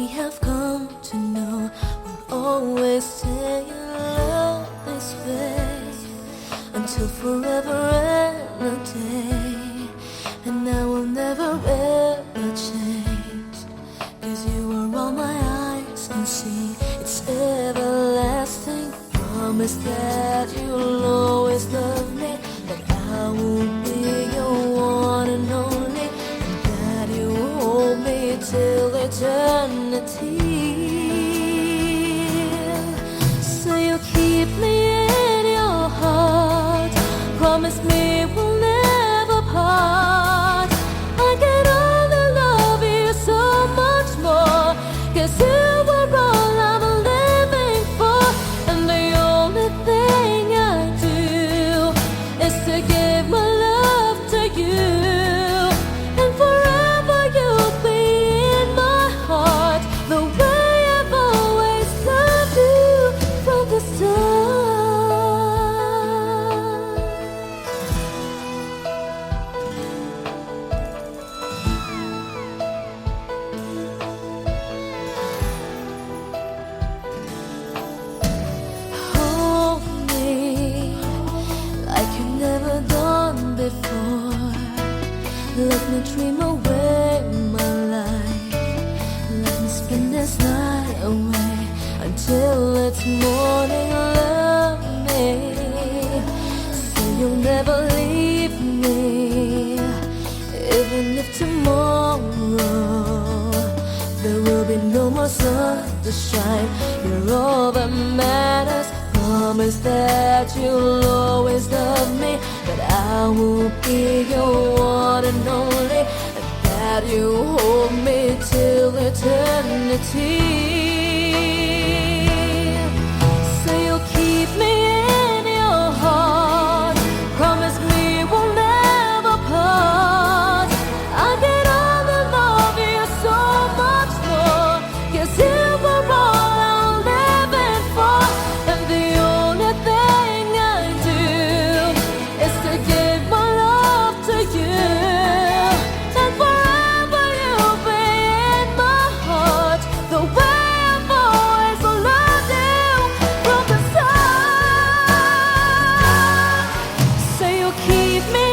we have come to know will always stay in love this way until forever and a day. And I will never ever change, 'cause you are all my eyes can see. It's everlasting. Promise that you'll always love me, that I will be your one and only, and that you will hold me till eternity. So you keep me in your heart. Promise me we'll never part. I can only love you so much more, 'cause you were all I'm living for. And the only thing I do is to give my love to you. And forever you'll be in my heart, the way I've always loved you from the start. Hold me like you've never done before. Let me dream away my life. Let me spend this night away until it's morning. Love me, say you'll never leave me, even if tomorrow there will be no more sun to shine. You're all that matters. Promise that you'll always love me, that I will be your one and only, and that you hold me till eternity. So you'll keep me in your heart. Promise me we'll never part. I can only love you so much more, 'cause you were all I'm living for. And the only thing I do is to give my love to you. And forever you'll be in my heart, the way I've always loved you from the start. So you'll keep me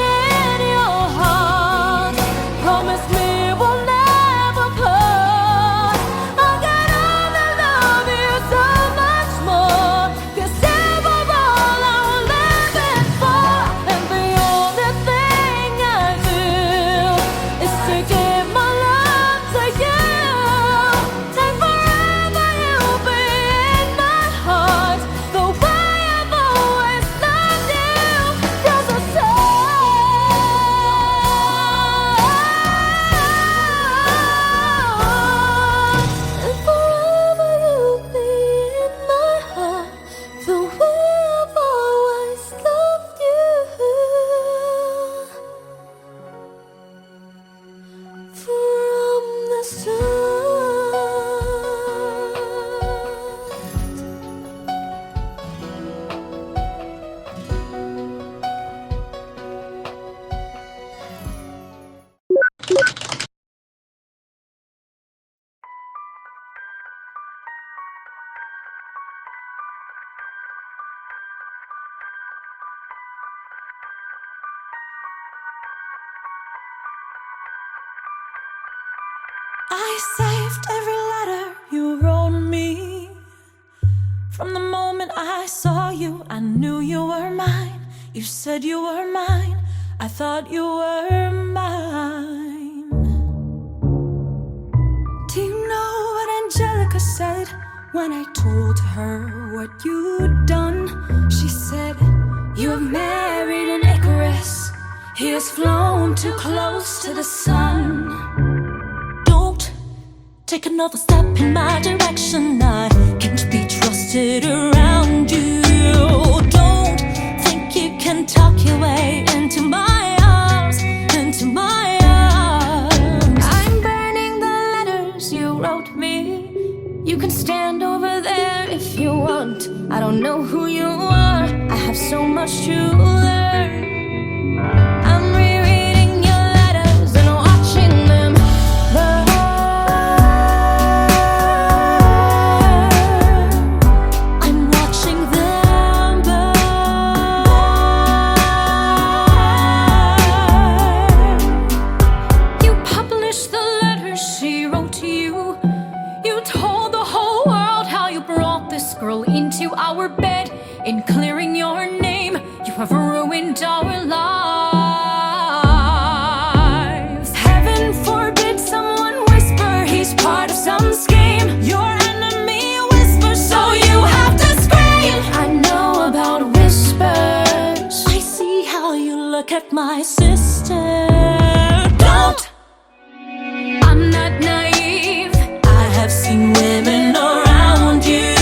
in your heart. Promise me we'll never part. I can only love you so much more, 'cause you were all I'm living for. And the only thing I do is to give my love to you. And forever you'll be in my heart, the way I've always loved you from the start. And forever you'll be in my heart, the way I've always loved you from the start. I saved every letter you wrote me. From the moment I saw you, I knew you were mine. You said you were mine, I thought you were mine. Do you know what Angelica said when I told her what you'd done? She said, you have married an Icarus. He has flown too close to the sun. Don't take another step in my direction. I can't be trusted around you. Don't think you can talk your way into my arms, into my arms. I'm burning the letters you wrote me. You can stand over there if you want. I don't know who you are, I have so much to learn. I'm rereading your letters and watching them burn. head in clearing your name. You have ruined our lives. Heaven forbid someone whisper he's part of some scheme. Your enemy whispers, so you have to scream. I know about whispers. I see how you look at my sister. Don't. I'm not naive. I have seen women around you.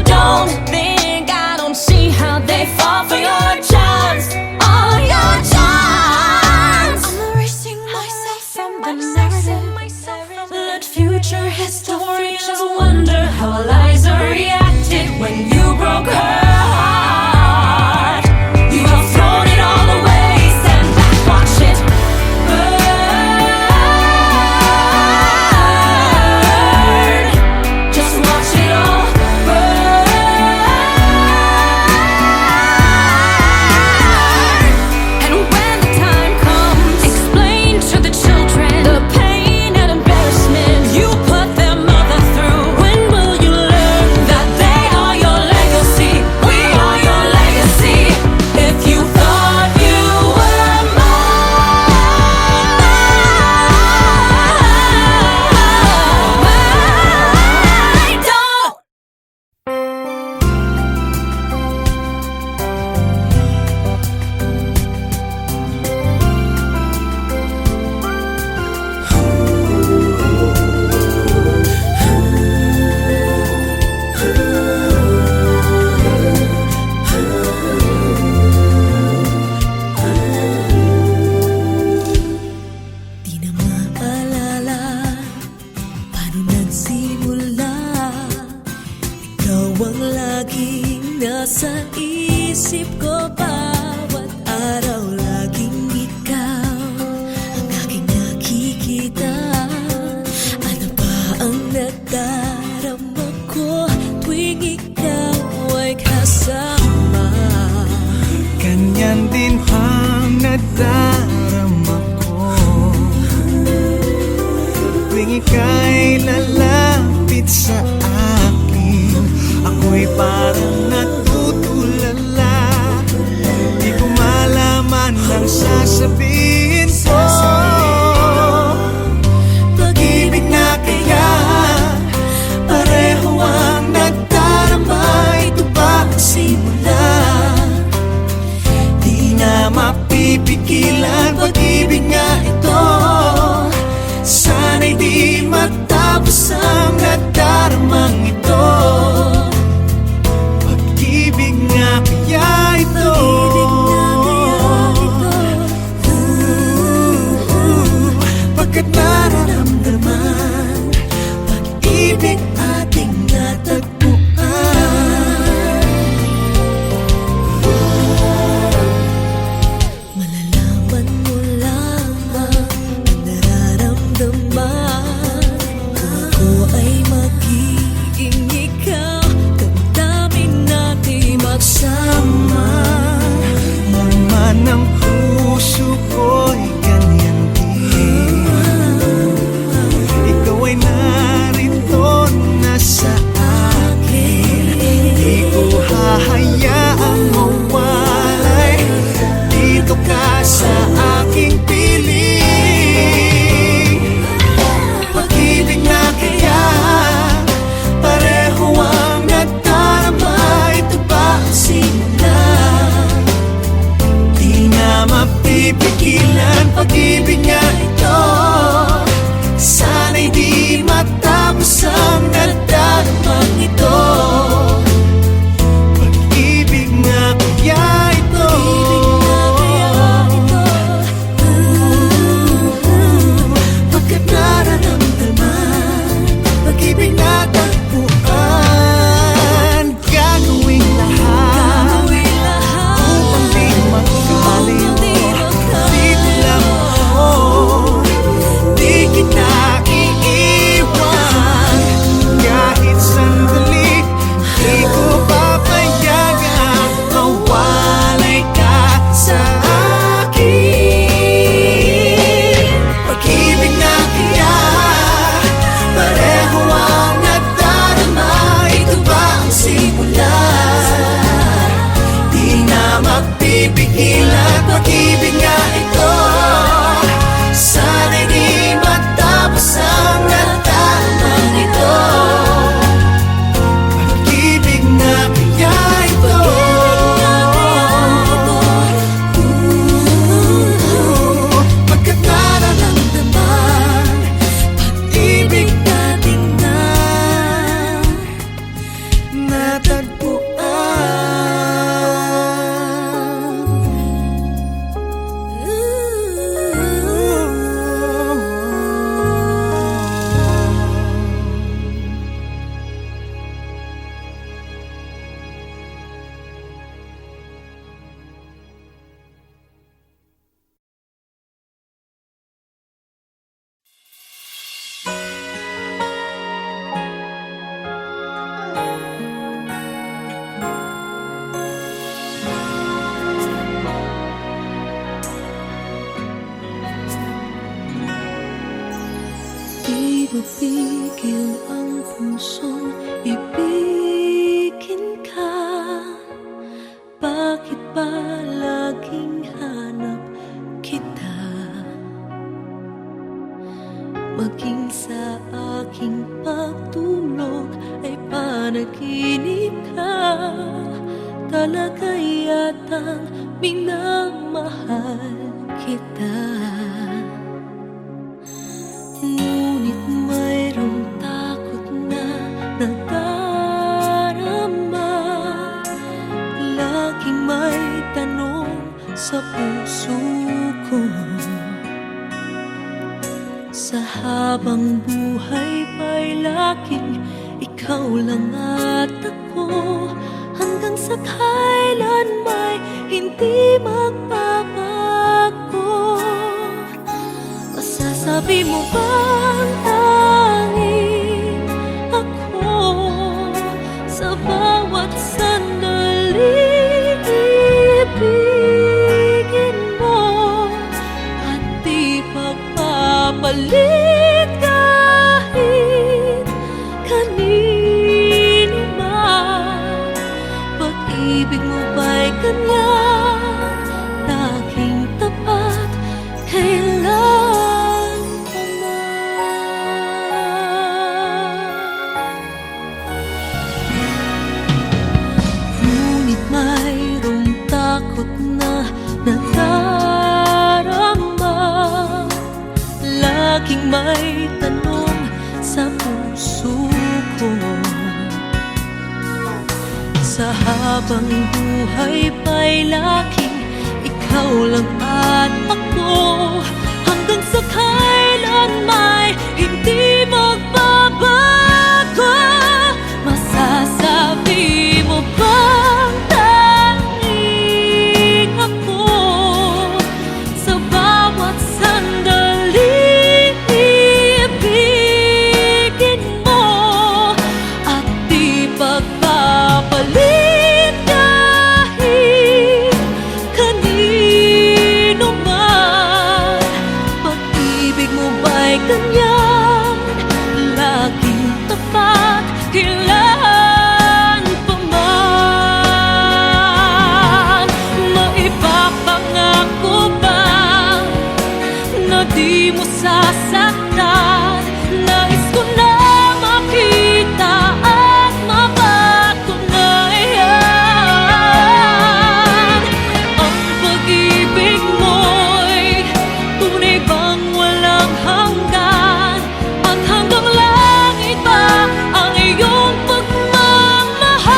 Don't think I don't see how they fall for your charms. All your charms. I'm erasing myself from the narrative. Let future historians wonder how Eliza reacted when you broke her heart. You have thrown it all away. Stand back, watch it burn. Just watch it all burn. And when the time comes, explain to the children the pain and embarrassment you put their mother through. When will you learn that they are your legacy? We are your legacy. If you thought you were mine, don't. Di na maalala paano nagsimula. Ikaw ang laging nasa isip ko. Bawat araw laging ikaw ang aking nakikita. Ano ba ang nadarama ko tuwing ikaw ay kasama? Ganyan din ang nadarama ko tuwing ika'y lalapit sa akin. Ako'y parang natutulala. Di ko malaman ang sasabihin ko. Pag-ibig na kaya pareho ang nadarama. Ito ba ang simula? Di na mapipigilan pag-ibig nga ito. Sana'y di matapos ang nadaramang ito. mapipigil ang pusong ibigin ka. Bakit ba laging hanap kita? Maging sa aking pagtulog ay panaginip ka. Talaga yatang minamahal kita. Ngunit mayroong takot na nadarama. Laging may tanong sa puso ko. Sa habang buhay pa'y laging ikaw lang at ako. Hanggang sa kailan may hindi magbabago. Masasabi mo bang tanging ako sa bawat sandali ibigin mo at di pagpapalit kahit kanino man? Pag-ibig mo ba'y ganyan, laging tapat kailan pa man? Ngunit mayroong takot na nadarama. Laging may tanong sa puso ko. Sa habang buhay pa'y laging ikaw lang at ako. Hanggang sa kailan may hindi magbabago. Masasabi mo bang tanging ako sa bawat sandali ibigin mo at di pagpapalit kahit kanino man? Pag-ibig mo ba'y ganyan, laging tapat kailan pa man? Maipapangako ba na di mo sasaktan? Nais ko na makita at mapatunayan. Ang pag-ibig mo'y tunay bang walang hanggan? At hanggang langit ba ang iyong pagmamahal?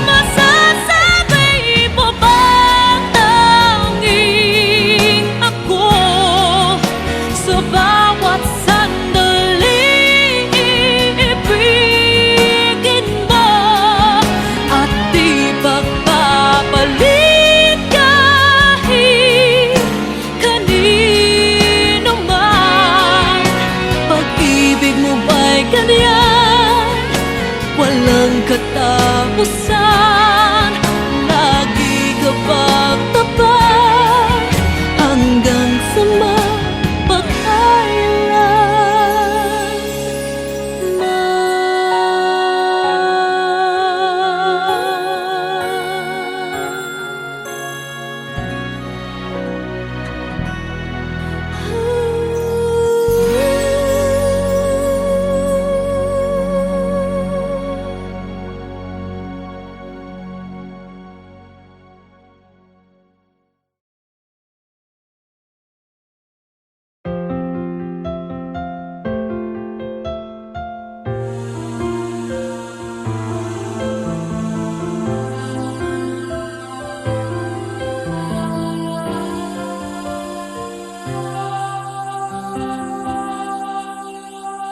Masasabi mo bang tanging ako sa bawat sandali ibigin mo at di pagpapalit kahit kanino man? Pag-ibig mo ba'y ganyan, walang katapusan? Lagi ka bang tapat hanggang sa mapagkailan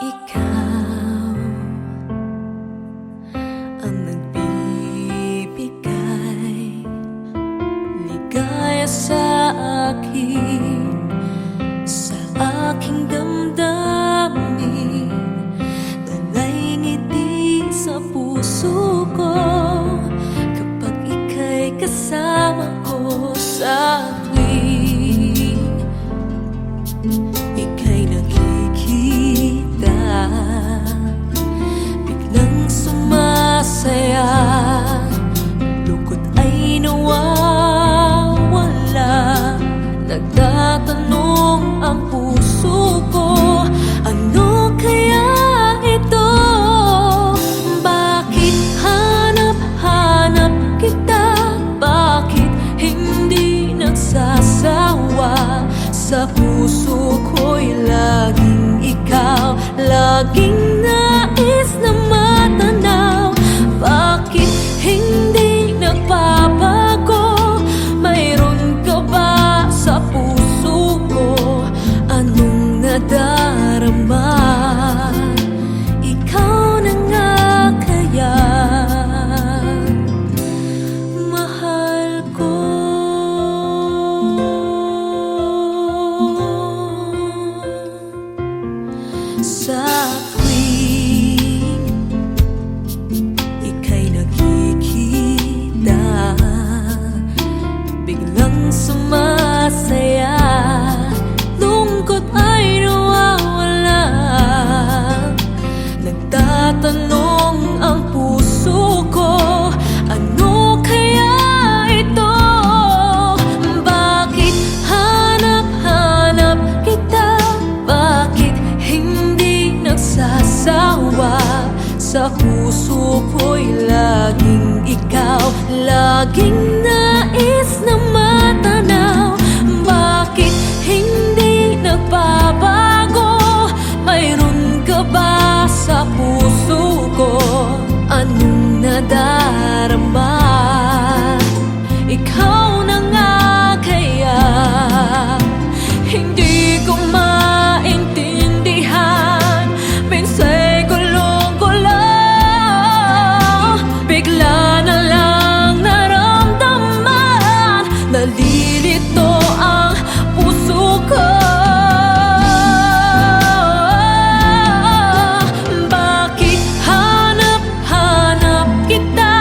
ikaw ang nagbibigay ligaya sa akin, sa aking damdamin. Talay ngiti sa puso ko kapag ika'y kasama ko sa tuwing ika'y nakikita. Sa puso ko'y laging ikaw, laging nais na matanaw. Bakit hindi nagbabago? Mayroon ka ba sa puso ko? Anong nadarama? Ikaw na nga kaya, mahal ko. Sa tuwing ika'y nakikita, biglang sumasaya, lungkot ay nawawala. Nagtatanong ang puso ko, ano kaya ito? Bakit hanap-hanap kita? Bakit hindi nagsasawa? Sa puso ko'y laging ikaw, laging nais na matanaw. Bakit hindi nagbabago? Mayroon ka ba sa puso ko? Anong nadarama? Ikaw na nga kaya, hindi ko maintindihan. Minsa'y gulong-gulang, bigla na lang naramdaman, nalilito ang puso ko. Bakit hanap-hanap kita?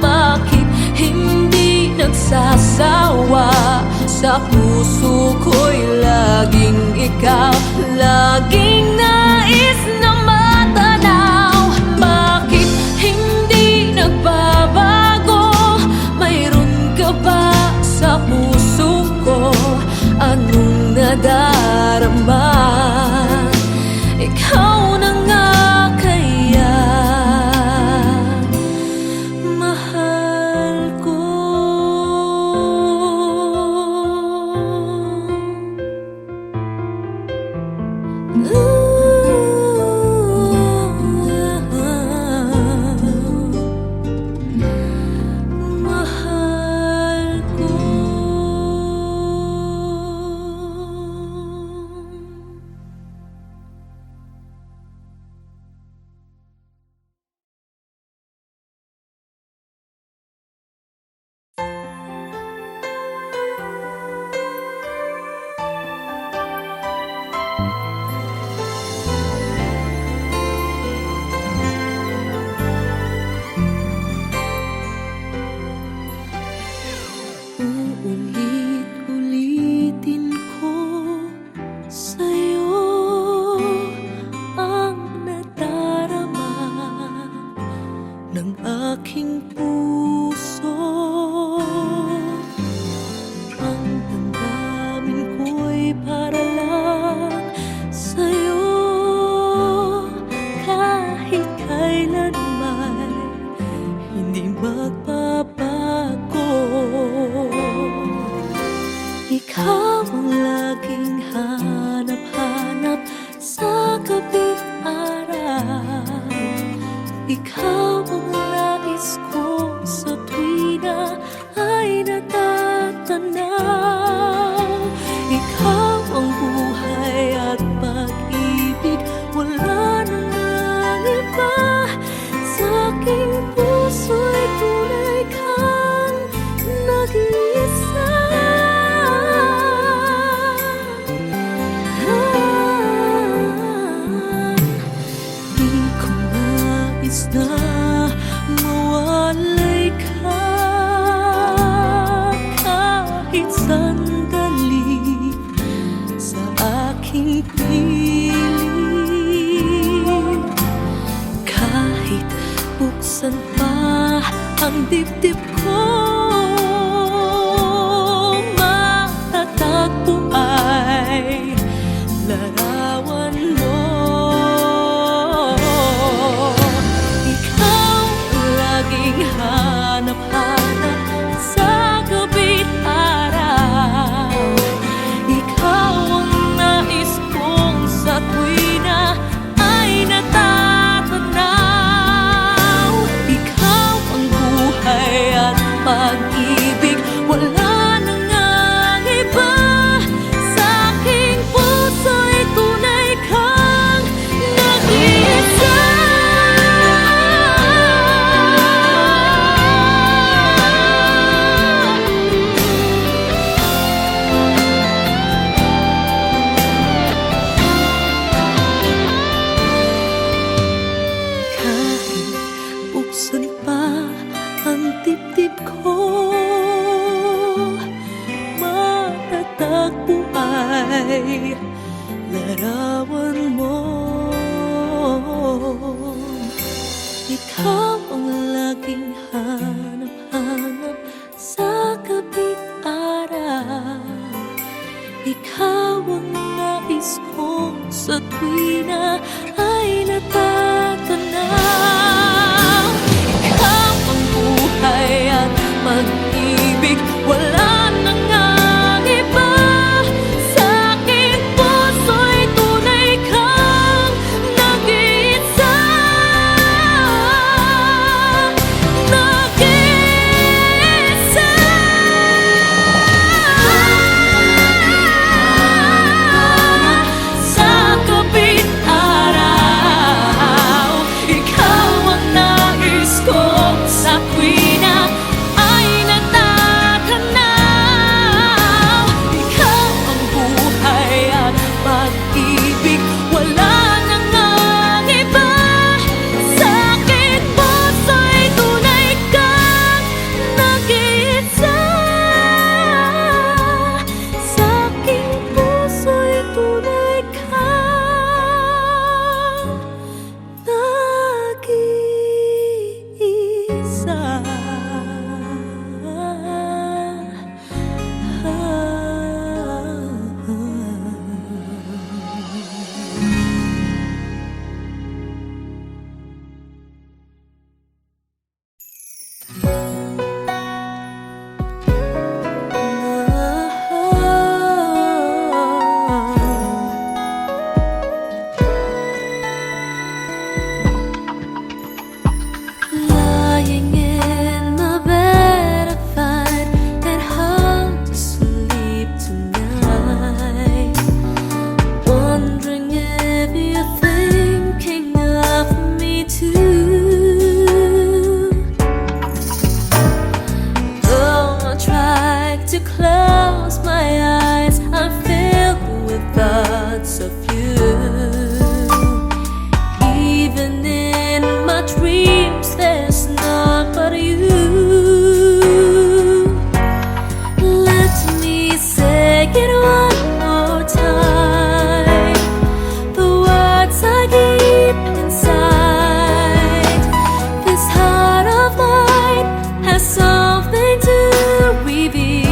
Bakit hindi nagsasawa? Sa puso ko'y laging ikaw, laging nais na matanaw. Bakit hindi nagbabago? Mayroon ka ba sa puso ko? Anong nadarama? Ikaw na nga kaya, mahal ko. Mahal ko. Uulit-ulitin ko sa'yo ang nadarama ng aking puso. Ang damdamin ko'y para lang sa'yo, kahit kailanman hindi magbabago. Ikaw ang laging hanap-hanap sa gabi't araw. Ikaw ang nais ko sa tuwina ay natatanaw. Ikaw ang buhay at pag-ibig, wala na nang iba. Sa aking puso'y tunay kang nag-iisa. Di ko nais na mawalay ka, kahit pag-ibig. Wala na ngang iba. Sa aking puso'y tunay kang nag-iisa. Kahit buksan pa ang dibdib ko, matatagpo ay larawan mo. Ikaw ang laging hanap-hanap sa gabing araw. Ikaw ang nais kong sa tuwina ay natatanaw. Ikaw ang buhay at pag-ibig. Wala na ngang iba. Sa aking puso'y tunay kang nag-iisa. Nag-iisa. Sa gabing araw, ikaw ang nais kong sa tuwina ay natatanaw. Ikaw ang buhay at pag-ibig. Wala na ngang iba. Sa aking puso'y tunay kang nag-iisa. Sa aking puso'y tunay kang nag-iisa. Lying in my bed, I find it hard to sleep tonight. Wondering if you're thinking of me too. Though I try to close my eyes, I'm filled with thoughts of you. Even in my dreams, there's none but you. Let me say it one more time. The words I keep inside. This heart of mine has something to reveal.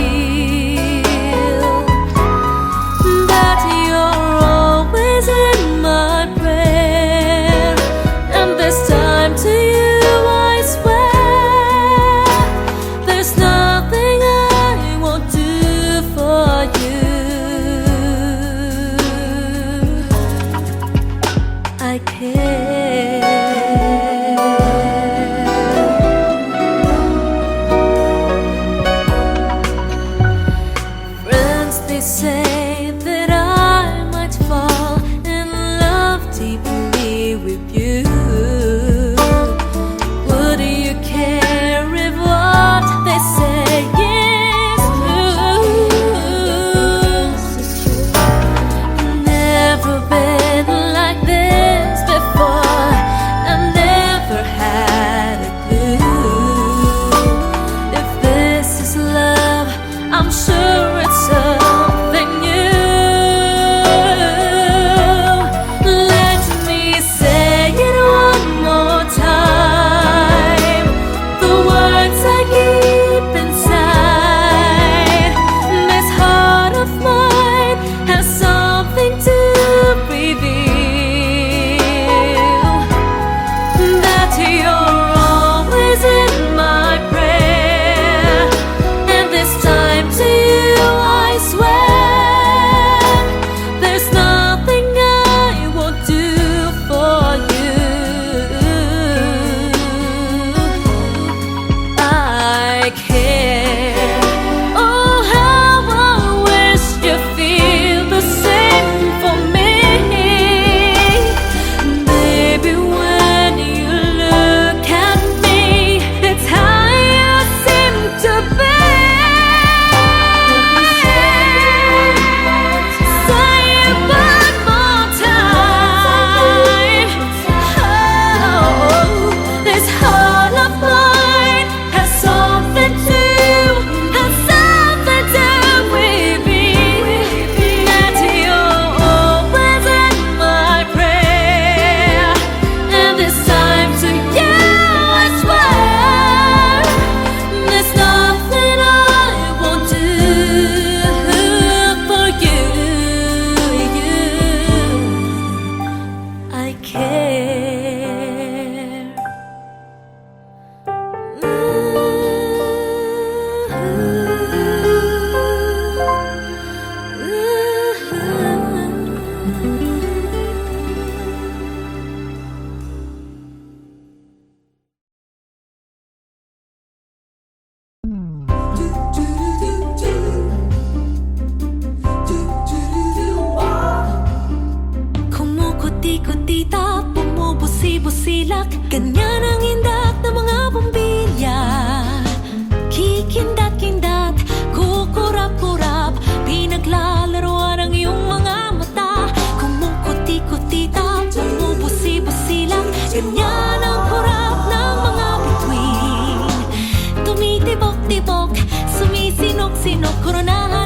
care. Oh, how I wish you feel the same for me. Baby, when you look at me, it's how you seem to be. Say it one more time. Oh, this heart of mine has something to with me. That you're always in my prayer, and this time to you I swear, there's nothing I won't do for you. I care. Kumukuti-kutita, bumubusi-busilak, ganyan ang indak ng mga bombilya. Kikindat-kindat, kukurap-kurap, pinaglalaroan ang iyong mga mata. Kumukuti-kutita, bumubusi-busilak, ganyan ang kurap ng mga bituin. Tumitibok-tibok, sumisinok-sinok, koronahan